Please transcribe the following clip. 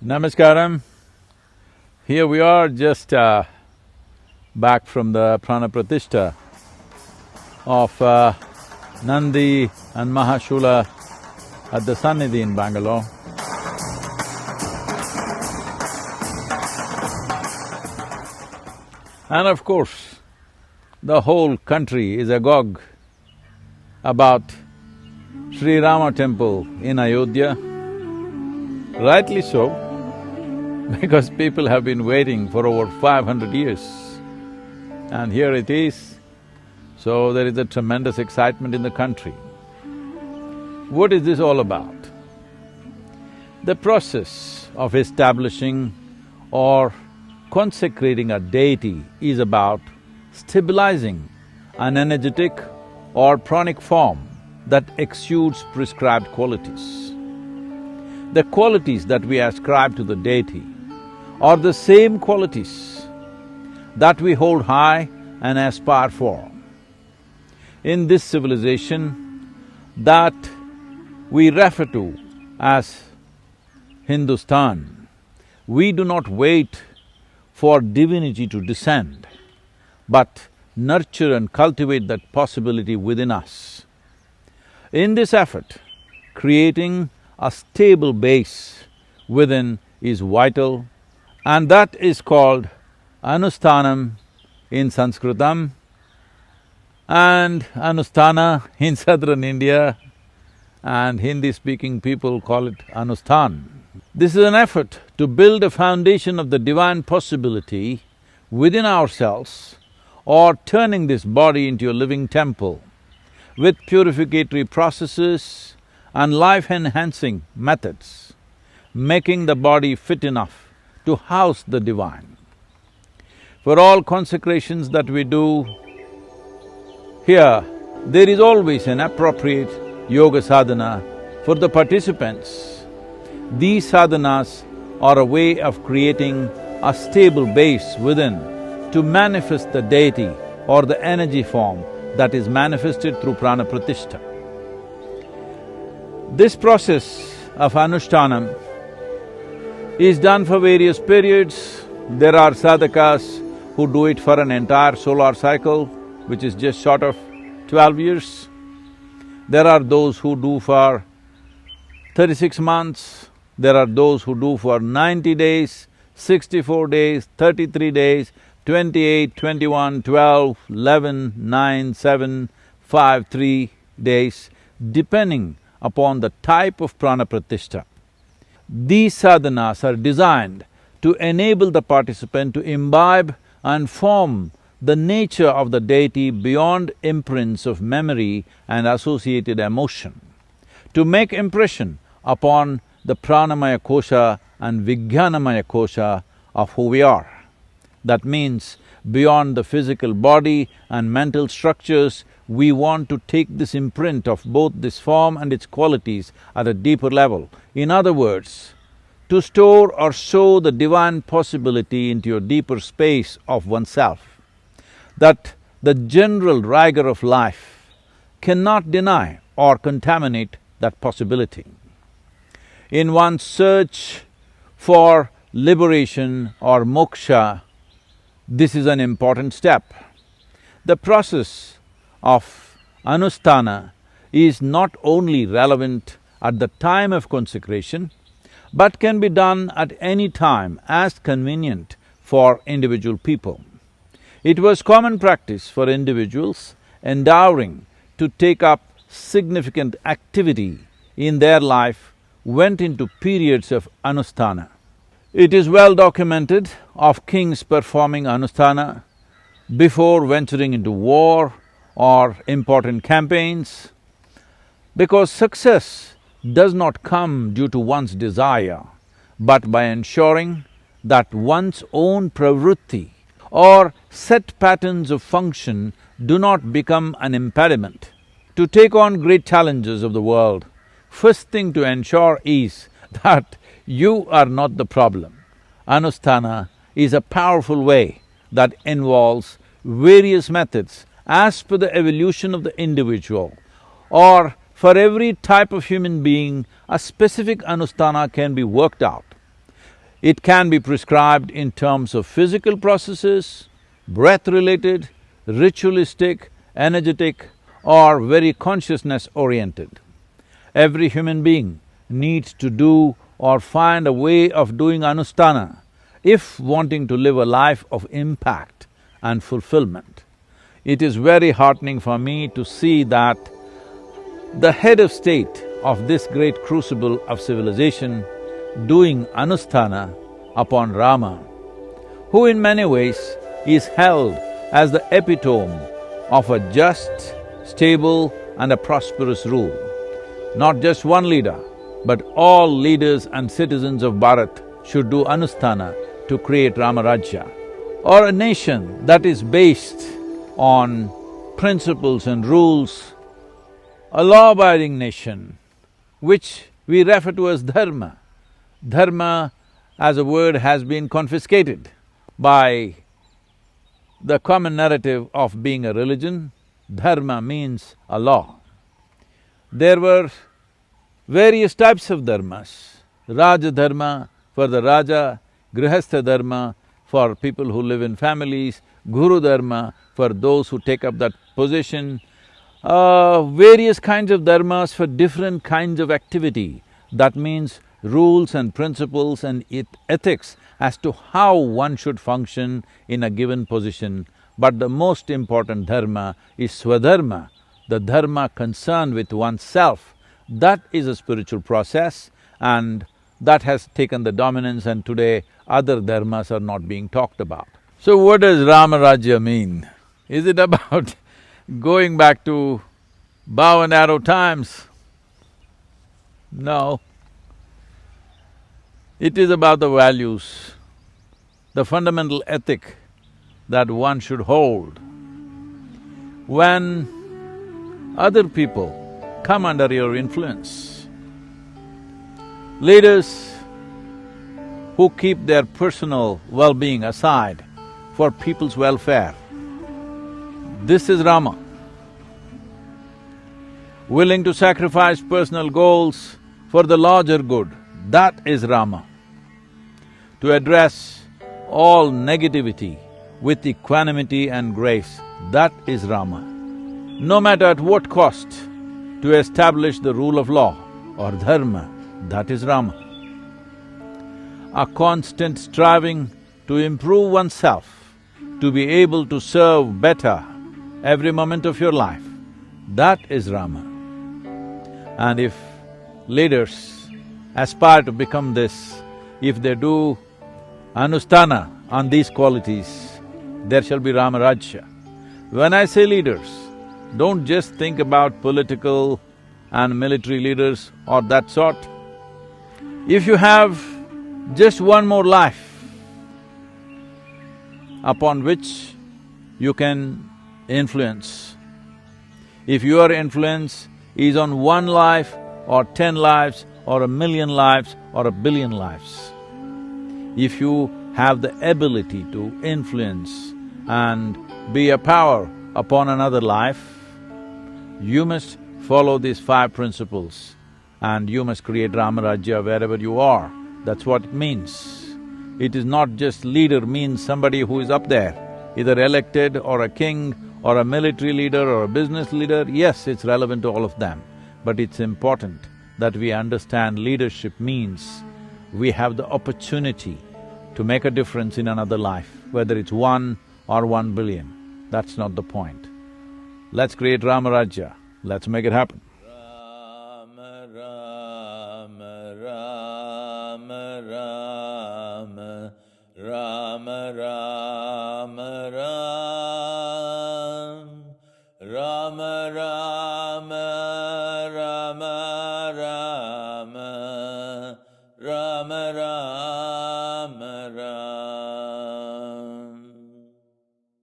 Namaskaram. Here we are just back from the Prana Pratishtha of Nandi and Mahashula at the Sannidhi in Bangalore. And of course, the whole country is agog about Sri Rama temple in Ayodhya. Rightly so, because people have been waiting for over 500 years and here it is. So there is a tremendous excitement in the country. What is this all about? The process of establishing or consecrating a deity is about stabilizing an energetic or pranic form that exudes prescribed qualities. The qualities that we ascribe to the deity are the same qualities that we hold high and aspire for. In this civilization that we refer to as Hindustan, we do not wait for divinity to descend, but nurture and cultivate that possibility within us. In this effort, creating a stable base within is vital, and that is called Anushtanam in Sanskritam and Anusthana in southern India, and Hindi-speaking people call it Anushtan. This is an effort to build a foundation of the divine possibility within ourselves, or turning this body into a living temple with purificatory processes and life-enhancing methods, making the body fit enough to house the divine. For all consecrations that we do here, there is always an appropriate yoga sadhana for the participants. These sadhanas are a way of creating a stable base within to manifest the deity or the energy form that is manifested through prana pratishtha. This process of Anushtanam is done for various periods. There are sadhakas who do it for an entire solar cycle, which is just short of 12 years. There are those who do for 36 months, there are those who do for 90 days, 64 days, 33 days, 28, 21, 12, 11, 9, 7, 5, 3 days, depending upon the type of prana pratishtha. These sadhanas are designed to enable the participant to imbibe and form the nature of the deity beyond imprints of memory and associated emotion, to make impression upon the pranamaya kosha and vijnanamaya kosha of who we are. That means, beyond the physical body and mental structures, we want to take this imprint of both this form and its qualities at a deeper level. In other words, to store or sow the divine possibility into your deeper space of oneself, that the general rigor of life cannot deny or contaminate that possibility. In one's search for liberation or moksha, this is an important step. The process of Anusthana is not only relevant at the time of consecration, but can be done at any time as convenient for individual people. It was common practice for individuals endeavoring to take up significant activity in their life went into periods of Anusthana. It is well documented of kings performing Anusthana before venturing into war or important campaigns, because success does not come due to one's desire, but by ensuring that one's own pravrutti or set patterns of function do not become an impediment. To take on great challenges of the world, first thing to ensure is that you are not the problem. Anusthana is a powerful way that involves various methods as per the evolution of the individual, or for every type of human being, a specific Anusthana can be worked out. It can be prescribed in terms of physical processes, breath-related, ritualistic, energetic, or very consciousness-oriented. Every human being needs to do or find a way of doing Anusthana if wanting to live a life of impact and fulfillment. It is very heartening for me to see that the head of state of this great crucible of civilization doing Anusthana upon Rama, who in many ways is held as the epitome of a just, stable and a prosperous rule. Not just one leader, but all leaders and citizens of Bharat should do Anusthana to create Ramarajya, or a nation that is based on principles and rules, a law-abiding nation, which we refer to as dharma. Dharma as a word has been confiscated by the common narrative of being a religion. Dharma means a law. There were various types of dharmas: Raja dharma for the Raja, Grihastha dharma for people who live in families, Guru dharma for those who take up that position, various kinds of dharmas for different kinds of activity. That means rules and principles and ethics as to how one should function in a given position. But the most important dharma is swadharma, the dharma concerned with oneself. That is a spiritual process and that has taken the dominance, and today other dharmas are not being talked about. So what does Ramarajya mean? Is it about going back to bow and arrow times? No. It is about the values, the fundamental ethic that one should hold. When other people come under your influence, leaders who keep their personal well-being aside for people's welfare, this is Rama. Willing to sacrifice personal goals for the larger good, that is Rama. To address all negativity with equanimity and grace, that is Rama. No matter at what cost, to establish the rule of law or dharma, that is Rama. A constant striving to improve oneself, to be able to serve better every moment of your life, that is Rama. And if leaders aspire to become this, if they do Anusthana on these qualities, there shall be Ramarajya. When I say leaders, don't just think about political and military leaders or that sort. If you have just one more life upon which you can influence, if your influence is on one life or 10 lives or 1,000,000 lives or 1,000,000,000 lives, if you have the ability to influence and be a power upon another life, you must follow these 5 principles and you must create Ramarajya wherever you are. That's what it means. It is not just leader means somebody who is up there, either elected or a king or a military leader or a business leader. Yes, it's relevant to all of them, but it's important that we understand leadership means we have the opportunity to make a difference in another life, whether it's 1 or 1,000,000,000. That's not the point. Let's create Ramarajya, let's make it happen. Rama, Rama, Rama, Rama, Rama, Rama, Rama, Rama, Rama, Rama, Rama, Rama, Rama.